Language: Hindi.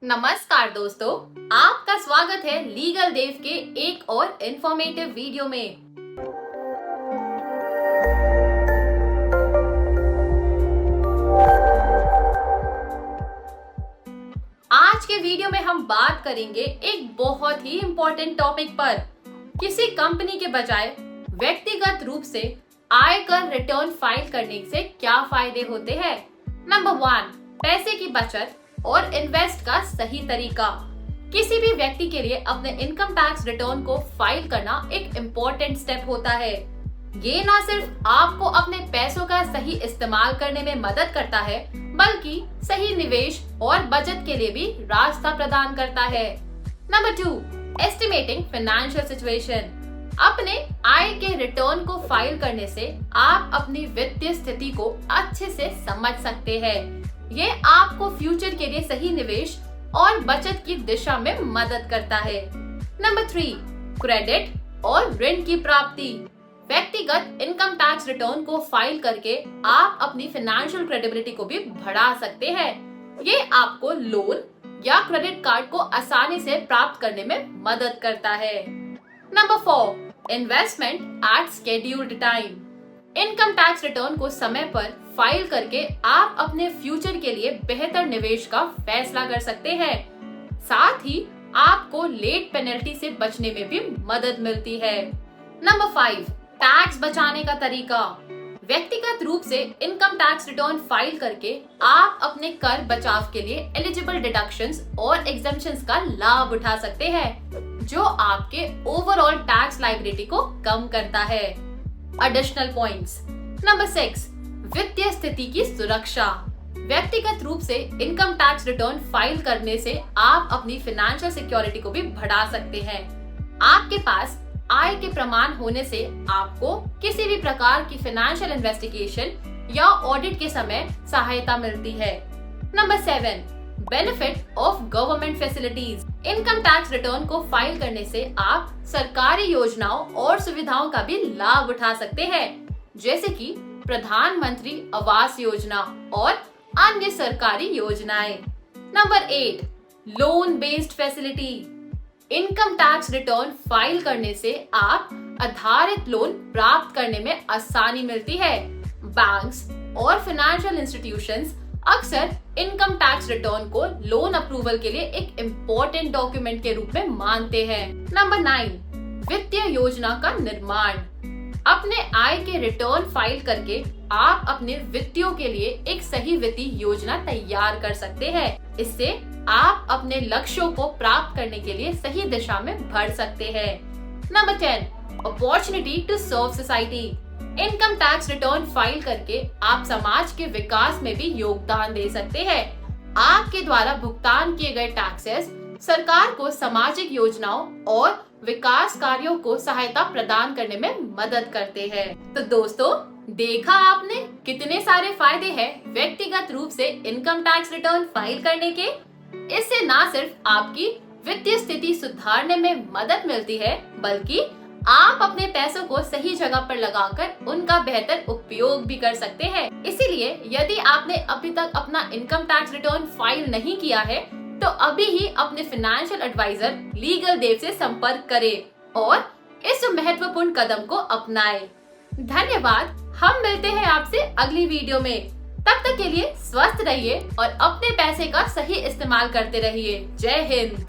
नमस्कार दोस्तों, आपका स्वागत है लीगल देव के एक और इंफॉर्मेटिव वीडियो में। आज के वीडियो में हम बात करेंगे एक बहुत ही इम्पोर्टेंट टॉपिक पर। किसी कंपनी के बजाय व्यक्तिगत रूप से आयकर रिटर्न फाइल करने से क्या फायदे होते हैं। नंबर 1, पैसे की बचत और इन्वेस्ट का सही तरीका। किसी भी व्यक्ति के लिए अपने इनकम टैक्स रिटर्न को फाइल करना एक इम्पोर्टेंट स्टेप होता है। ये न सिर्फ आपको अपने पैसों का सही इस्तेमाल करने में मदद करता है, बल्कि सही निवेश और बचत के लिए भी रास्ता प्रदान करता है। Number 2, estimating financial situation. अपने आय के रिटर्न को फाइल करने से आप अपनी वित्तीय स्थिति को अच्छे से समझ सकते हैं। ये आपको फ्यूचर के लिए सही निवेश और बचत की दिशा में मदद करता है। नंबर 3, क्रेडिट और ऋण की प्राप्ति। व्यक्तिगत इनकम टैक्स रिटर्न को फाइल करके आप अपनी फाइनेंशियल क्रेडिबिलिटी को भी बढ़ा सकते हैं। ये आपको लोन या क्रेडिट कार्ड को आसानी से प्राप्त करने में मदद करता है। Number 4, investment at scheduled time. Income tax return को समय पर फाइल करके आप अपने फ्यूचर के लिए बेहतर निवेश का फैसला कर सकते हैं। साथ ही आपको लेट पेनल्टी से बचने में भी मदद मिलती है। नंबर 5, टैक्स बचाने का तरीका। व्यक्तिगत रूप से इनकम टैक्स रिटर्न फाइल करके आप अपने कर बचाव के लिए एलिजिबल डिडक्शंस और एग्जेम्पशंस का लाभ उठा सकते हैं, जो आपके ओवरऑल टैक्स लायबिलिटी को कम करता है। Additional points. नंबर 6, वित्तीय स्थिति की सुरक्षा। व्यक्तिगत रूप से इनकम टैक्स रिटर्न फाइल करने से आप अपनी फाइनेंशियल सिक्योरिटी को भी बढ़ा सकते हैं। आपके पास आय के प्रमाण होने से आपको किसी भी प्रकार की फाइनेंशियल इन्वेस्टिगेशन या ऑडिट के समय सहायता मिलती है। Number 7, benefit of government facilities. Income tax return को फाइल करने से आप सरकारी योजनाओं और सुविधाओं का भी लाभ उठा सकते हैं, जैसे कि प्रधानमंत्री आवास योजना और अन्य सरकारी योजनाएं। Number 8, loan based facility. Income tax return file करने से आप आधारित लोन प्राप्त करने में आसानी मिलती है। बैंक्स और फाइनेंशियल इंस्टीट्यूशंस अक्सर इनकम टैक्स रिटर्न को लोन अप्रूवल के लिए एक इम्पोर्टेंट डॉक्यूमेंट के रूप में मानते हैं। नंबर 9, वित्तीय योजना का निर्माण। अपने आय के रिटर्न फाइल करके आप अपने वित्तियों के लिए एक सही वित्तीय योजना तैयार कर सकते हैं। इससे आप अपने लक्ष्यों को प्राप्त करने के लिए सही दिशा में बढ़ सकते हैं। Number 10, opportunity to serve society. Income tax return file करके आप समाज के विकास में भी योगदान दे सकते हैं। आपके द्वारा भुगतान किए गए टैक्सेस सरकार को सामाजिक योजनाओं और विकास कार्यों को सहायता प्रदान करने में मदद करते हैं। तो दोस्तों, देखा आपने कितने सारे फायदे हैं व्यक्तिगत रूप से इनकम टैक्स रिटर्न फाइल करने के। इससे न सिर्फ आपकी वित्तीय स्थिति सुधारने में मदद मिलती है, बल्कि आप अपने पैसों को सही जगह पर लगाकर उनका बेहतर उपयोग भी कर सकते हैं। इसीलिए यदि आपने अभी तक अपना इनकम टैक्स रिटर्न फाइल नहीं किया है, तो अभी ही अपने फाइनेंशियल एडवाइजर लीगल देव से संपर्क करें और इस महत्वपूर्ण कदम को अपनाएं। धन्यवाद। हम मिलते हैं आपसे अगली वीडियो में। तब तक के लिए स्वस्थ रहिए और अपने पैसे का सही इस्तेमाल करते रहिए। जय हिंद।